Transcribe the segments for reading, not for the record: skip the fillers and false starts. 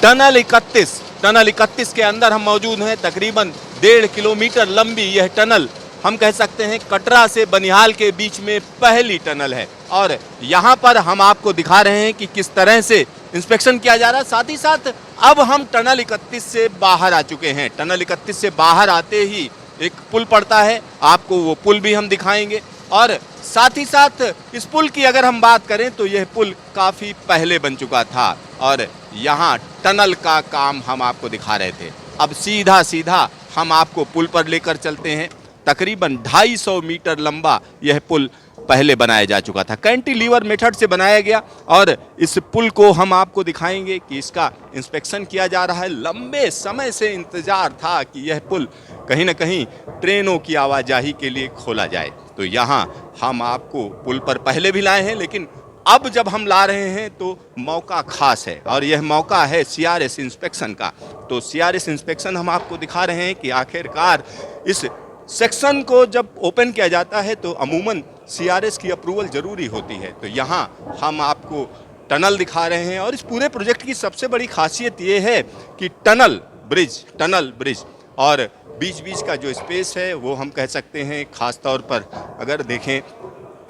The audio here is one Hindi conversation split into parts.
टनल 31 के अंदर हम मौजूद हैं। तकरीबन 1.5 किलोमीटर लंबी यह टनल हम कह सकते हैं कटरा से बनिहाल के बीच में पहली टनल है और यहाँ पर हम आपको दिखा रहे हैं कि किस तरह से इंस्पेक्शन किया जा रहा है। साथ ही साथ अब हम टनल 31 से बाहर आ चुके हैं। टनल 31 से बाहर आते ही एक पुल पड़ता है, आपको वो पुल भी हम दिखाएंगे और साथ ही साथ इस पुल की अगर हम बात करें तो यह पुल काफ़ी पहले बन चुका था और यहाँ टनल का काम हम आपको दिखा रहे थे। अब सीधा हम आपको पुल पर लेकर चलते हैं। तकरीबन 250 मीटर लंबा यह पुल पहले बनाया जा चुका था, कैंटिलीवर मेथड से बनाया गया और इस पुल को हम आपको दिखाएंगे कि इसका इंस्पेक्शन किया जा रहा है। लंबे समय से इंतजार था कि यह पुल कहीं ना कहीं ट्रेनों की आवाजाही के लिए खोला जाए, तो यहाँ हम आपको पुल पर पहले भी लाए हैं, लेकिन अब जब हम ला रहे हैं तो मौका खास है और यह मौका है सीआरएस इंस्पेक्शन का। तो सीआरएस इंस्पेक्शन हम आपको दिखा रहे हैं कि आखिरकार इस सेक्शन को जब ओपन किया जाता है तो अमूमन सीआरएस की अप्रूवल जरूरी होती है। तो यहाँ हम आपको टनल दिखा रहे हैं और इस पूरे प्रोजेक्ट की सबसे बड़ी खासियत ये है कि टनल ब्रिज और बीच का जो स्पेस है वो हम कह सकते हैं, ख़ास तौर पर अगर देखें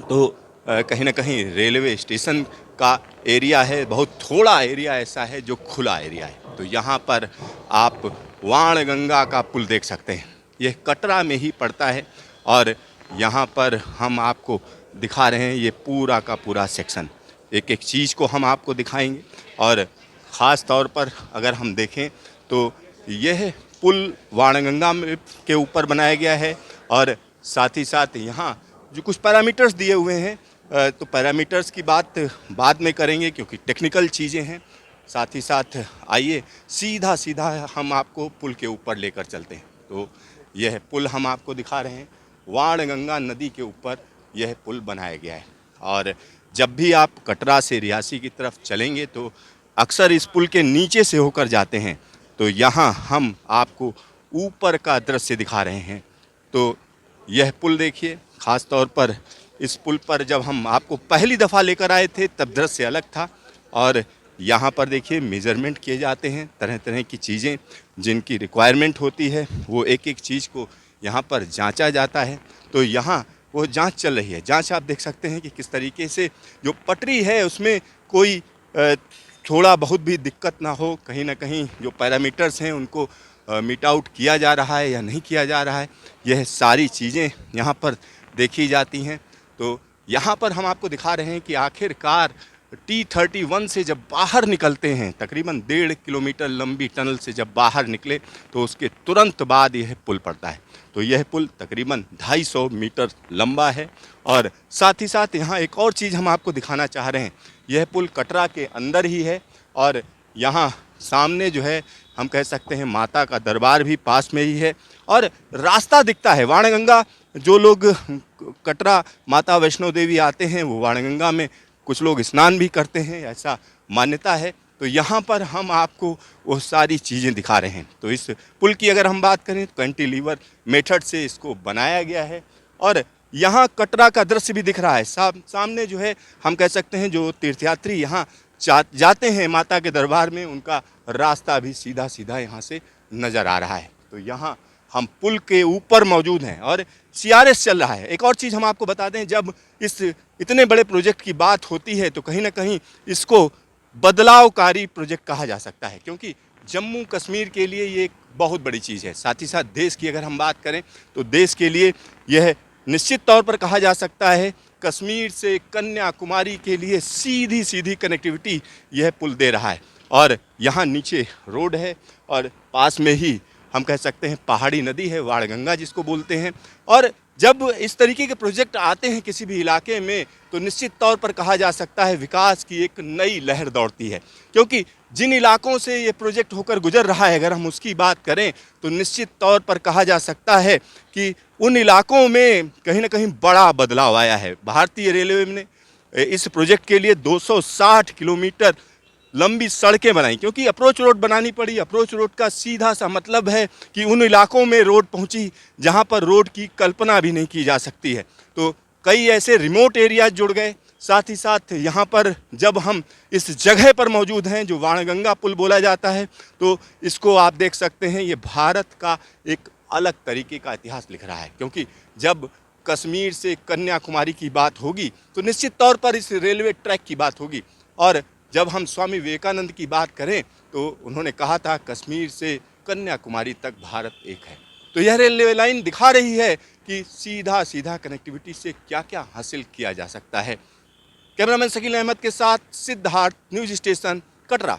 तो कहीं ना कहीं रेलवे स्टेशन का एरिया है। बहुत थोड़ा एरिया ऐसा है जो खुला एरिया है। तो यहाँ पर आप वाणगंगा का पुल देख सकते हैं, यह कटरा में ही पड़ता है और यहाँ पर हम आपको दिखा रहे हैं ये पूरा का पूरा सेक्शन। एक चीज़ को हम आपको दिखाएंगे और ख़ास तौर पर अगर हम देखें तो यह पुल वाणगंगा के ऊपर बनाया गया है और साथ ही साथ यहाँ जो कुछ पैरामीटर्स दिए हुए हैं तो पैरामीटर्स की बात बाद में करेंगे क्योंकि टेक्निकल चीज़ें हैं। साथ ही साथ आइए सीधा हम आपको पुल के ऊपर लेकर चलते हैं। तो यह पुल हम आपको दिखा रहे हैं, वाणगंगा नदी के ऊपर यह पुल बनाया गया है और जब भी आप कटरा से रियासी की तरफ चलेंगे तो अक्सर इस पुल के नीचे से होकर जाते हैं। तो यहाँ हम आपको ऊपर का दृश्य दिखा रहे हैं। तो यह पुल देखिए, ख़ास तौर पर इस पुल पर जब हम आपको पहली दफ़ा लेकर आए थे तब दृश्य अलग था और यहाँ पर देखिए मेजरमेंट किए जाते हैं, तरह की चीज़ें जिनकी रिक्वायरमेंट होती है वो एक चीज़ को यहाँ पर जांचा जाता है। तो यहाँ वो जांच चल रही है। जांच आप देख सकते हैं कि किस तरीके से जो पटरी है उसमें कोई थोड़ा बहुत भी दिक्कत ना हो, कहीं ना कहीं जो पैरामीटर्स हैं उनको मीट आउट किया जा रहा है या नहीं किया जा रहा है, यह सारी चीज़ें यहाँ पर देखी जाती हैं। तो यहाँ पर हम आपको दिखा रहे हैं कि आखिरकार T31 से जब बाहर निकलते हैं, तकरीबन 1.5 किलोमीटर लंबी टनल से जब बाहर निकले तो उसके तुरंत बाद यह पुल पड़ता है। तो यह पुल तकरीबन 250 मीटर लंबा है और साथ ही साथ यहाँ एक और चीज़ हम आपको दिखाना चाह रहे हैं। यह पुल कटरा के अंदर ही है और यहाँ सामने जो है हम कह सकते हैं माता का दरबार भी पास में ही है और रास्ता दिखता है। वाणगंगा जो लोग कटरा माता वैष्णो देवी आते हैं वो वाणगंगा में कुछ लोग स्नान भी करते हैं, ऐसा मान्यता है। तो यहाँ पर हम आपको वो सारी चीज़ें दिखा रहे हैं। तो इस पुल की अगर हम बात करें तो कैंटिलीवर मेथड से इसको बनाया गया है और यहाँ कटरा का दृश्य भी दिख रहा है। सामने जो है हम कह सकते हैं जो तीर्थयात्री यहाँ जाते हैं माता के दरबार में, उनका रास्ता भी सीधा यहाँ से नज़र आ रहा है। तो यहाँ हम पुल के ऊपर मौजूद हैं और सीआरएस चल रहा है। एक और चीज़ हम आपको बता दें, जब इस इतने बड़े प्रोजेक्ट की बात होती है तो कहीं ना कहीं इसको बदलावकारी प्रोजेक्ट कहा जा सकता है, क्योंकि जम्मू कश्मीर के लिए ये एक बहुत बड़ी चीज़ है। साथ ही साथ देश की अगर हम बात करें तो देश के लिए यह निश्चित तौर पर कहा जा सकता है कश्मीर से कन्याकुमारी के लिए सीधी कनेक्टिविटी यह पुल दे रहा है। और यहाँ नीचे रोड है और पास में ही हम कह सकते हैं पहाड़ी नदी है, वाणगंगा जिसको बोलते हैं। और जब इस तरीके के प्रोजेक्ट आते हैं किसी भी इलाके में तो निश्चित तौर पर कहा जा सकता है विकास की एक नई लहर दौड़ती है, क्योंकि जिन इलाकों से ये प्रोजेक्ट होकर गुजर रहा है अगर हम उसकी बात करें तो निश्चित तौर पर कहा जा सकता है कि उन इलाकों में कहीं ना कहीं बड़ा बदलाव आया है। भारतीय रेलवे ने इस प्रोजेक्ट के लिए 260 किलोमीटर लंबी सड़कें बनाई, क्योंकि अप्रोच रोड बनानी पड़ी। अप्रोच रोड का सीधा सा मतलब है कि उन इलाकों में रोड पहुंची जहां पर रोड की कल्पना भी नहीं की जा सकती है। तो कई ऐसे रिमोट एरियाज जुड़ गए, साथ ही साथ यहाँ पर जब हम इस जगह पर मौजूद हैं जो वाणगंगा पुल बोला जाता है, तो इसको आप देख सकते हैं, ये भारत का एक अलग तरीके का इतिहास लिख रहा है। क्योंकि जब कश्मीर से कन्याकुमारी की बात होगी तो निश्चित तौर पर इस रेलवे ट्रैक की बात होगी। और जब हम स्वामी विवेकानंद की बात करें तो उन्होंने कहा था कश्मीर से कन्याकुमारी तक भारत एक है। तो यह रेलवे लाइन दिखा रही है कि सीधा सीधा कनेक्टिविटी से क्या क्या हासिल किया जा सकता है। कैमरामैन शकील अहमद के साथ सिद्धार्थ, न्यूज़ स्टेशन, कटरा।